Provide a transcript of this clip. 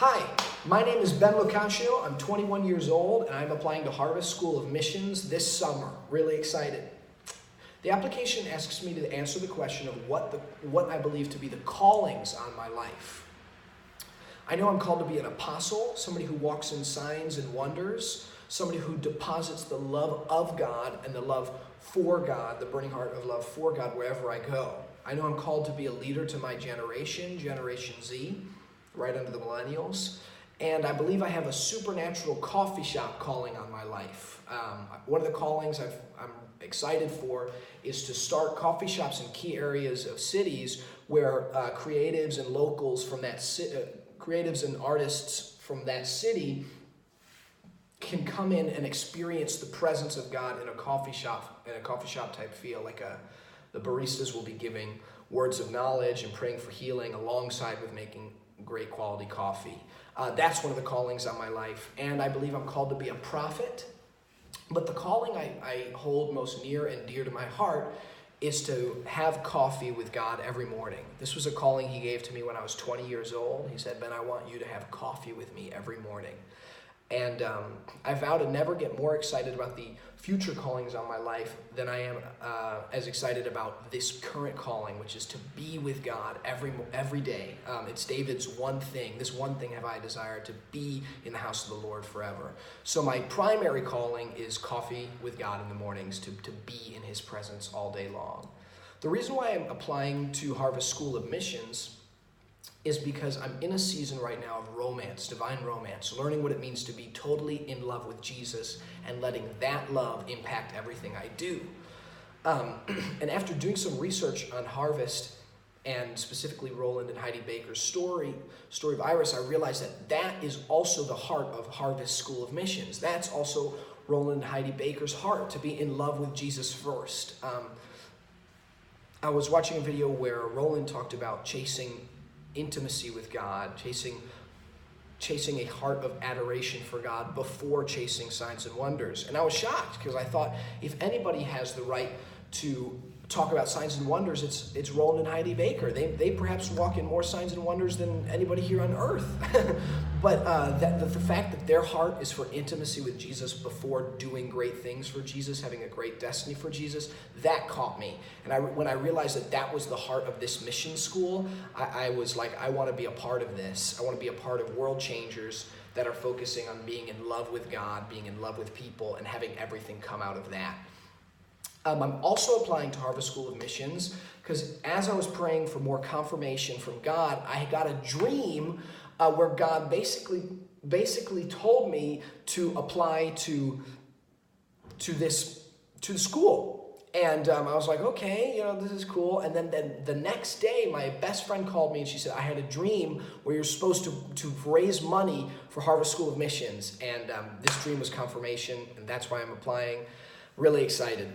Hi, my name is LoCascio. I'm 21 years old and I'm applying to Harvest School of Missions this summer. Really excited. The application asks me to answer the question of what I believe to be the callings on my life. I know I'm called to be an apostle, somebody who walks in signs and wonders, somebody who deposits the love of God and the love for God, the burning heart of love for God wherever I go. I know I'm called to be a leader to my generation, Generation Z, right under the millennials. And I believe I have a supernatural coffee shop calling on my life. One of the callings I'm excited for is to start coffee shops in key areas of cities where creatives and locals from that creatives and artists from that city can come in and experience the presence of God in a coffee shop type feel. The baristas will be giving words of knowledge and praying for healing alongside with making great quality coffee. That's one of the callings on my life, and I believe I'm called to be a prophet. But the calling I hold most near and dear to my heart is to have coffee with God every morning. This was a calling he gave to me when I was 20 years old. He said, "Ben, I want you to have coffee with me every morning." And I vow to never get more excited about the future callings on my life than I am as excited about this current calling, which is to be with God every day. It's David's one thing. This one thing have I desired, to be in the house of the Lord forever. So my primary calling is coffee with God in the mornings, to be in his presence all day long. The reason why I'm applying to Harvest School of Missions is because I'm in a season right now of romance, divine romance, learning what it means to be totally in love with Jesus and letting that love impact everything I do. And after doing some research on Harvest, and specifically Roland and Heidi Baker's story of Iris, I realized that is also the heart of Harvest School of Missions. That's also Roland and Heidi Baker's heart, to be in love with Jesus first. I was watching a video where Roland talked about chasing intimacy with God, chasing a heart of adoration for God before chasing signs and wonders. And I was shocked, because I thought if anybody has the right to talk about signs and wonders, it's Roland and Heidi Baker. They perhaps walk in more signs and wonders than anybody here on earth. But the fact that their heart is for intimacy with Jesus before doing great things for Jesus, having a great destiny for Jesus, that caught me. And when I realized that was the heart of this mission school, I was like, I want to be a part of this. I want to be a part of world changers that are focusing on being in love with God, being in love with people, and having everything come out of that. I'm also applying to Harvest School of Missions because as I was praying for more confirmation from God, I got a dream where God basically told me to apply to the school. And I was like, okay, this is cool. And then the next day, my best friend called me and she said, I had a dream where you're supposed to raise money for Harvest School of Missions. And this dream was confirmation, and that's why I'm applying. Really excited.